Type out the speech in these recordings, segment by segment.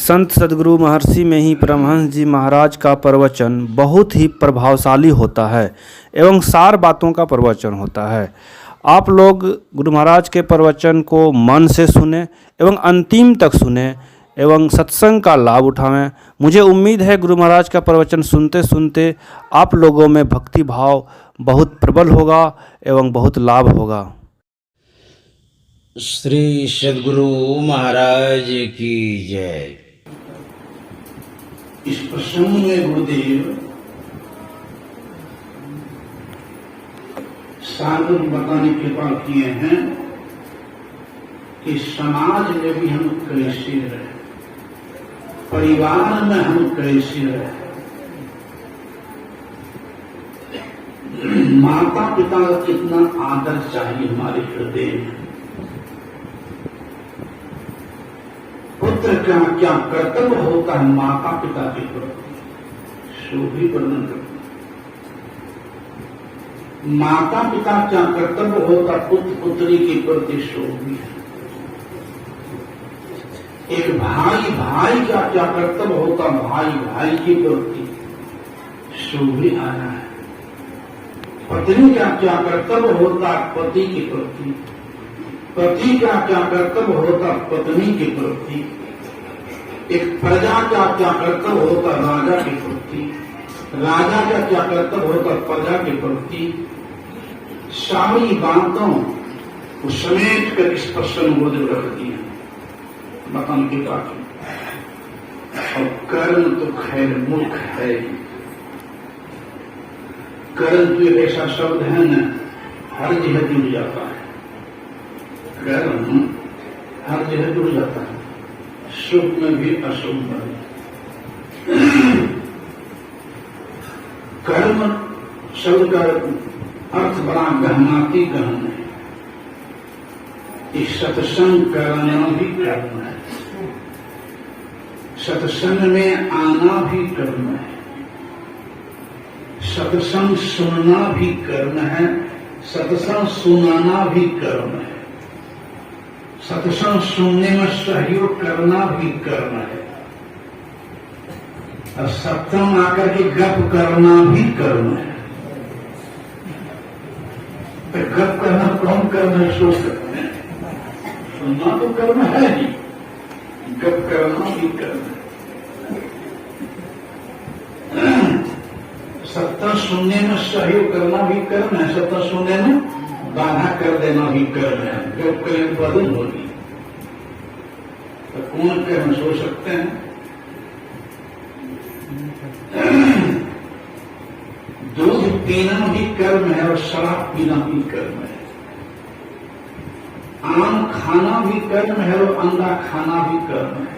संत सद्गुरु महर्षि में ही परमहंस जी महाराज का प्रवचन बहुत ही प्रभावशाली होता है एवं सार बातों का प्रवचन होता है। आप लोग गुरु महाराज के प्रवचन को मन से सुने एवं अंतिम तक सुने एवं सत्संग का लाभ उठावें। मुझे उम्मीद है गुरु महाराज का प्रवचन सुनते सुनते आप लोगों में भक्ति भाव बहुत प्रबल होगा एवं बहुत लाभ होगा। श्री सद्गुरु महाराज की जय। इस प्रसंग में गुरुदेव साधु बताने कृपा किए हैं कि समाज में भी हम कैसे रहे, परिवार में हम कैसे रहे, माता पिता का कितना आदर चाहिए हमारे हृदय में, पुत्र का क्या कर्तव्य होता है माता पिता के प्रति, सो भी वर्णन करते। माता पिता क्या कर्तव्य होता पुत्र पुत्री के प्रति, सो भी है। एक भाई भाई का क्या कर्तव्य होता भाई भाई के प्रति, सो भी आया है। पत्नी का क्या कर्तव्य होता पति के प्रति, पति का क्या कर्तव्य होता पत्नी के प्रति, एक प्रजा का क्या कर्तव्य होता राजा के प्रति, राजा का क्या कर्तव्य होता प्रजा के प्रति, सारी बातों को समेट कर इस प्रश्न को रख दिया बताने की बात। और कर्म तो खैर मूर्ख है, कर्म तो एक ऐसा शब्द है न हर जगह जुड़ जाता है, कर्म हर जगह जुड़ जाता है, शुभ में भी अशुभ में भी। कर्म शब्द का अर्थ बड़ा गहनाती गहन है। इस सत्संग करना भी कर्म है, सत्संग में आना भी कर्म है, सत्संग सुनना भी कर्म है, सत्संग सुनाना भी कर्म है, सत्संग सुनने में सहयोग करना भी कर्म है, और सत्संग आकर के गप करना भी कर्म है। तो गप करना कौन कर्म है सोच सकते हैं, सुनना तो कर्म है ही, गप करना भी कर्म है। सत्ता सुनने में सहयोग करना भी कर्म है, सत्ता सुनने में बाधा कर देना भी कर्म है। गप करें बदल होगी तो कौन कर्म सोच सकते हैं। दूध पीना भी कर्म है और शराब पीना भी कर्म है, आम खाना भी कर्म है और अंडा खाना भी कर्म है,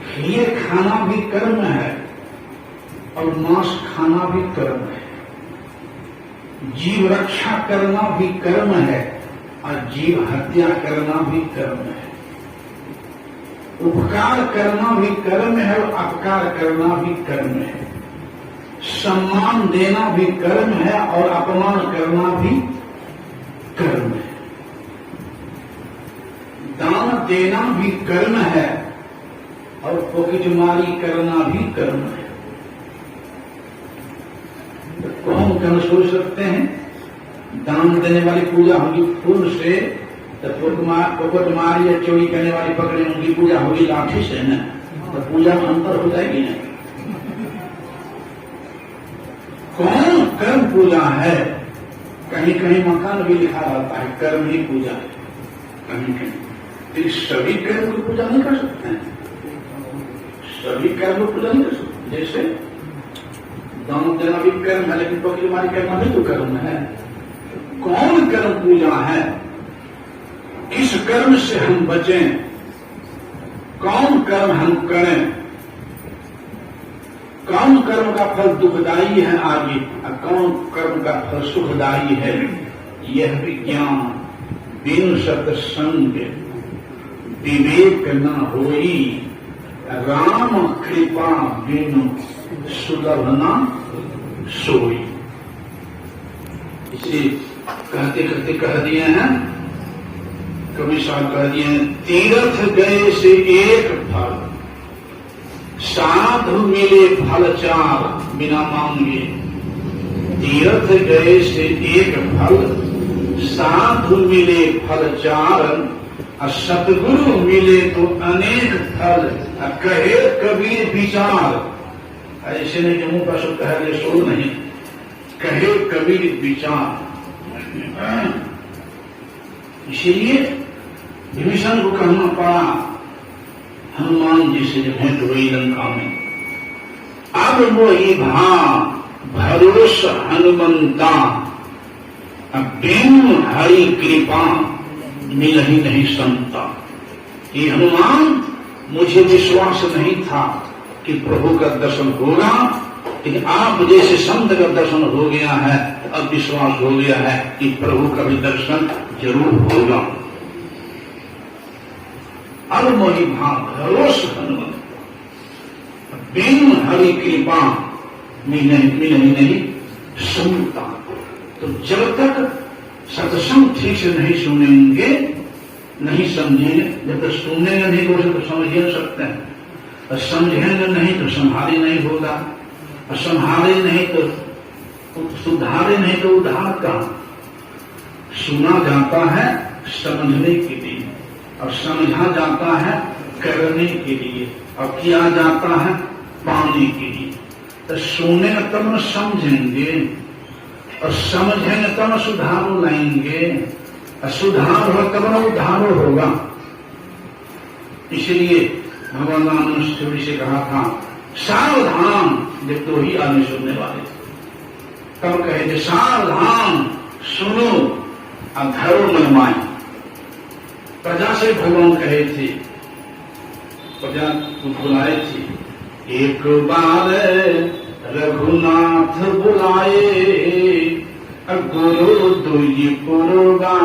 खीर खाना भी कर्म है और मांस खाना भी कर्म है, जीव रक्षा करना भी कर्म है और जीव हत्या करना भी कर्म है, उपकार करना भी कर्म है और अपकार करना भी कर्म है, सम्मान देना भी कर्म है और अपमान करना भी कर्म है, दान देना भी कर्म है और पॉकेटमारी करना भी कर्म है। तो कौन कर्म सोच सकते हैं। दान देने वाली पूजा होगी फूल से, तो पॉकेटमारी या चोरी करने वाली पकड़े उनकी पूजा होगी लाठी से न, तो पूजा में अंतर हो जाएगी ना। कौन कर्म पूजा है। कहीं कहीं मकान भी लिखा रहता है कर्म ही पूजा है, कहीं कहीं। तो सभी कर्म की पूजा नहीं कर सकते हैं, सभी कर्म की पूजा नहीं कर सकते। जैसे दान देना भी कर्म है लेकिन पॉकेटमारी करना भी तो कर्म है। कौन कर्म पूजा है, किस कर्म से हम बचें, कौन कर्म हम करें, कौन कर्म का फल दुखदायी है आगे और कौन कर्म का फल सुखदायी है, यह विज्ञान बिन सत्संग विवेक न होई, राम कृपा बिन सुलभ न सोई। इसे कहते कहते कह दिए हैं कवि साहब कह दिए हैं, तीर्थ गए से एक फल साधु मिले फल चार बिना मांगे, तीर्थ गए से एक फल, साधु मिले फल चार, और सतगुरु मिले तो अनेक फल, कहे कबीर विचार। ऐसे नहीं कि मुंह पर सब कह दे, सो नहीं, कहे कबीर विचार। इसीलिए विभीषण को कहना पड़ा हनुमान जी से जब भेंट हुई लंका में, अब वही भरोसा हनुमंता, बिनु हरि कृपा मिल ही नहीं संता। ये हनुमान, मुझे विश्वास नहीं था कि प्रभु का दर्शन होगा, लेकिन आप जैसे संत का दर्शन हो गया है, अब विश्वास हो गया है कि प्रभु का भी दर्शन जरूर होगा। अब मोहि भरोस हनुमंत, बिनु हरि कृपा मिल ही नहीं सुनता। तो जब तक सत्संग ठीक से नहीं सुनेंगे, नहीं समझेंगे, जब तक सुनेंगे नहीं तो समझ नहीं सकते हैं, और समझेंगे नहीं तो संभाले नहीं होगा, और संभाले नहीं तो सुधारे नहीं तो उधार का। सुना जाता है समझने के लिए, और समझा जाता है करने के लिए, और किया जाता है पाने के लिए। तो सुने तब न समझेंगे, और समझेंगे तब सुधारो लाएंगे, और सुधार हो तब न उधारो होगा। इसलिए भगवान राम ने से कहा था, सावधान, जब तो ही आदमी सुनने वाले थे तब कहे थे सावधान सुनो और धरो मन माई। प्रजा से भगवान कहे थे, प्रजा को बुलाए थे, एक बार रघुनाथ बुलाए, गुरु दुई पुरोगा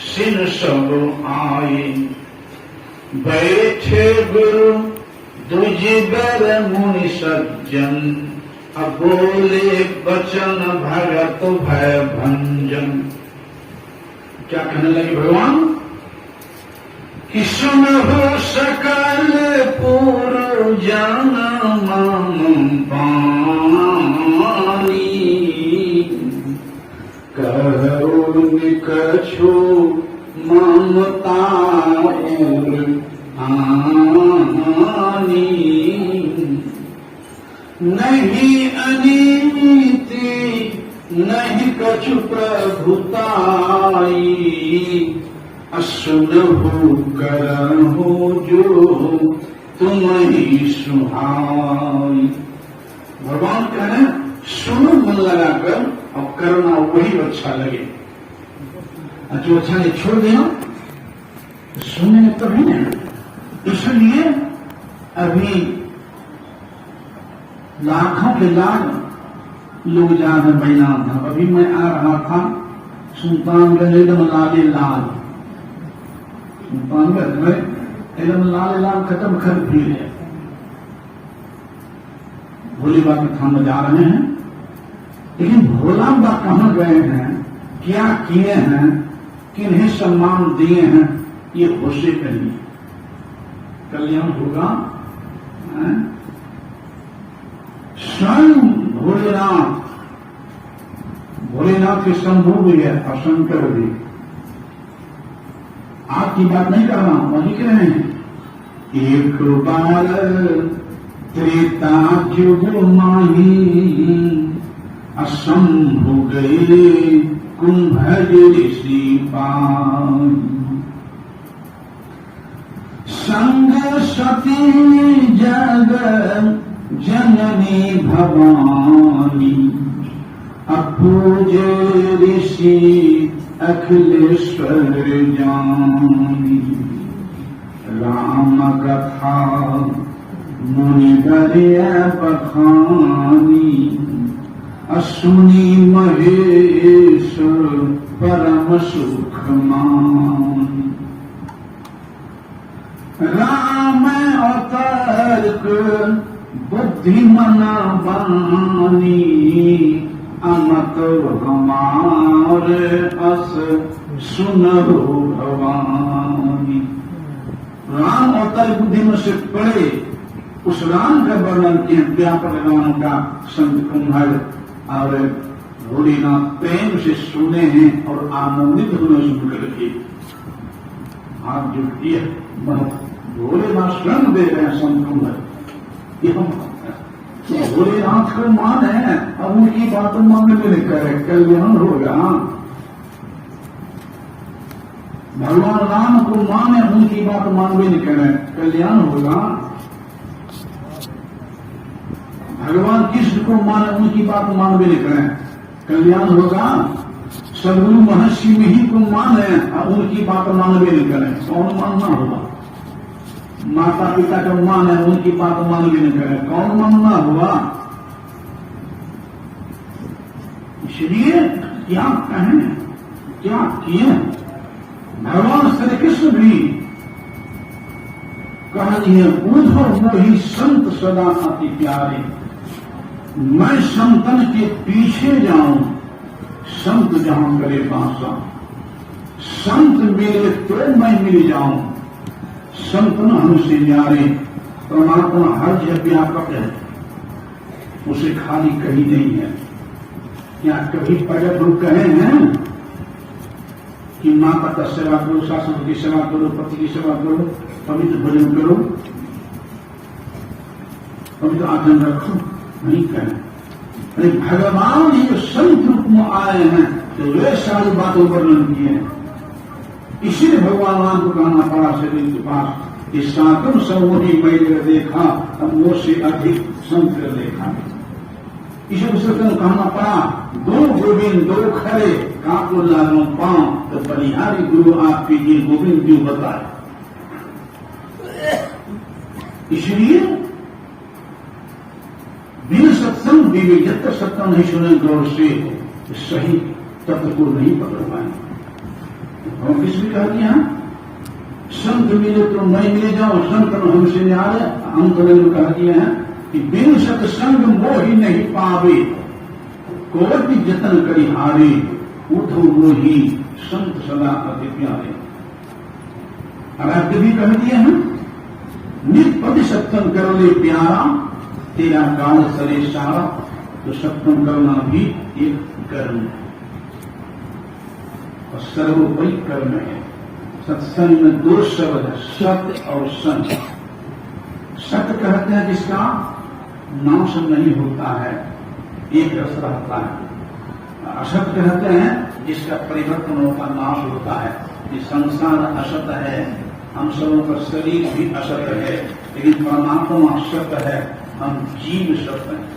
सिन सब आए। बैठे गुरु दुजी बर मुनि सज्जन, अब बोले बचन भगत भय भंजन। क्या कहने लगे भगवान कि सुनहु सकल पूर्व जन मम पानी, कहो निकछु ममता आनी। नहीं अनीति नहीं कछु प्रभुताई, सुनहु करहु जो तुम ही सुहाई। भगवान कह रहे हैं सुनो मन लगाकर, और करना वही अच्छा लगे। जो अच्छा नहीं छोड़ देना सुने तभी नहीं। इसलिए अभी लाखों के लाख लोग जा रहे बैनाथ था। अभी मैं आ रहा था सुल्तानगंज, एकदम लाले लाल, सुल्तानगंज में एकदम लाले लाल खत्म कर फिर है। भोले बाबा के थान में जा रहे हैं, लेकिन भोला बाबा कहाँ गए हैं, क्या किए हैं, किन्हें सम्मान दिए हैं, ये होशे करिए, कल्याण होगा। स्वयं भोलेनाथ, भोलेनाथ के शंभु भी है और शंकर भी। आपकी बात नहीं कर रहा हूं, वह लिख रहे हैं। एक बार त्रेता युग माही, असंभु गए कुंभज ऋषि पाई। संग सती जग जननी भवानी, अपूज ऋषि अखिलेश्वर जानी। राम कथा मुनि बरिय बखानी, असुनी महेश परम सुख मानी। राम अतर्क बुद्धि मना बानी, अमत हमारे अस सुनरो भवानी। राम अवतार बुद्धि में से पड़े उस राम का वर्णन किया, व्यापक राम का संत कुंभल और भोलेनाथ प्रेम से सुने हैं और आनंदित हुए सुन करके हाथ जुड़ दिए। भोलेनाथ स्वयं दे रहे हैं संत कुंभल। भोलेनाथ को मान है, अब उनकी बात मानने में नहीं करे, कल्याण होगा। भगवान राम को माने, उनकी बात मानवे नहीं करें, कल्याण होगा। भगवान कृष्ण को माने, उनकी बात मानवे नहीं करें, कल्याण होगा। सदगुरु महर्षि मिहिर को माने और उनकी बात मानवे नहीं करें, कौन मानना होगा। माता पिता को माने, उनकी बात मानवे नहीं करें, कौन मानना होगा। इसलिए क्या कहें, क्या किए। भगवान श्री कृष्ण भी कह दिए, उधर मोही संत सदा अति प्यारे। मैं संतन के पीछे जाऊं, संत जहां करे बासा। संत मिले तो मैं मिल जाऊं, संत न हमसे न्यारे। परमात्मा हर जगह व्यापक है, उसे खाली कहीं नहीं है। क्या कभी प्रगट लोग कहे हैं कि माता का सेवा करो, शासन की सेवा करो, पति की सेवा करो, पवित्र भोजन करो, पवित्र आचरण रखो, नहीं कहें। अरे भगवान ये संत रूप में आए हैं तो वे सारी बातों पर वर्णन किए हैं। इसीलिए भगवान राम को कहना पड़ा शरीर के पास, इस सातम समूही मैंने देखा, अब वो से अधिक संत देखा। इसे पुस्तक कहना पड़ा, दो गोविंद दो खरे, काको लागो पांव, तो बलिहारी गुरु आपकी ये गोविंद क्यों बताए। इसलिए बिन सत्संग विवेक, जब तक सत्संग नहीं सुने गौर से सही तत्व को नहीं पकड़ पाए। और किसने कहा दिया, संत मिले तो मैं मिले जाऊं, संत हमसे नहीं आ रहे। हम तो कह दिए हैं कि बिन सत्संग मोह ही नहीं पावे, कोटि जतन करी हारे, उठो वो ही संत सदा अति प्यारे। अगर भी कह दिए हैं, नित पद सत्संग कर ले प्यारा, तेरा काल सरे सारा। तो सत्संग करना भी एक कर्म है और सर्वोपरि कर्म है। सत्संग में दो शब्द है, सत्य और संग। सत्य कहते हैं जिसका नाश नहीं होता है, एक रस रहता है। असत्य कहते हैं जिसका परिवर्तन होता, नाश होता है। ये संसार असत्य है, हम सबों का शरीर भी असत्य है, लेकिन परमात्मा सत्य है, हम जीव सत्य हैं।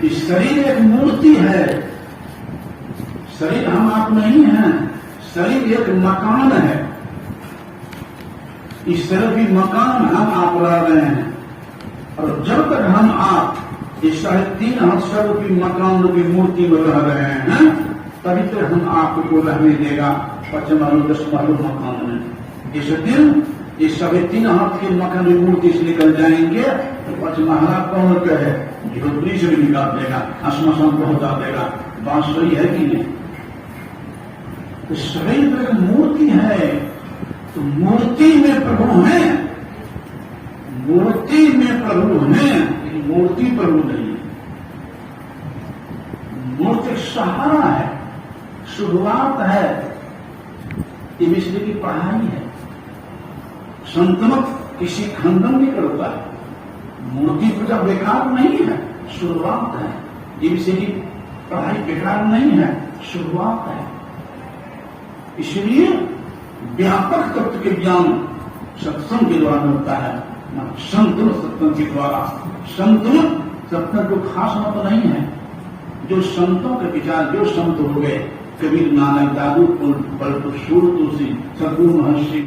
इस शरीर एक मूर्ति है, शरीर हम आप नहीं हैं। शरीर एक मकान है, इस शरीर भी मकान हम आप रह रहे हैं। और जब तक हम आप इस 3.5 हाथ रूपी मकान रूपी मूर्ति में रह रहे हैं, तभी तक हम आपको रहने देगा 5 महल 10 महल मकान में। इस दिन इस 3.5 हाथ के मकान की मूर्ति से निकल जाएंगे तो 5 महला कौन कहे, झोपड़ी से भी निकाल देगा, आसमान पहुंचा देगा। बात सही है कि नहीं। तो शरीर एक मूर्ति है, तो मूर्ति में प्रभु है, मूर्ति में प्रभु है, लेकिन मूर्ति प्रभु नहीं है। मूर्ति सहारा है, शुरुआत है, ये विषय की पढ़ाई है। संतमत किसी खंडन नहीं करता है, मूर्ति पूजा बेकार नहीं है, शुरुआत है। ये विषय की पढ़ाई बेकार नहीं है, शुरुआत है। इसलिए व्यापक तत्व के ज्ञान सत्संग के द्वारा मिलता है, संतुलन सत्संग के द्वारा। संतुलन सत्संग को खास मत नहीं है। जो संतों के विचार, जो संत हो गए, कबीर, नानक, दादू, पलटू, सूर, तुलसी, सदगुरु महर्षि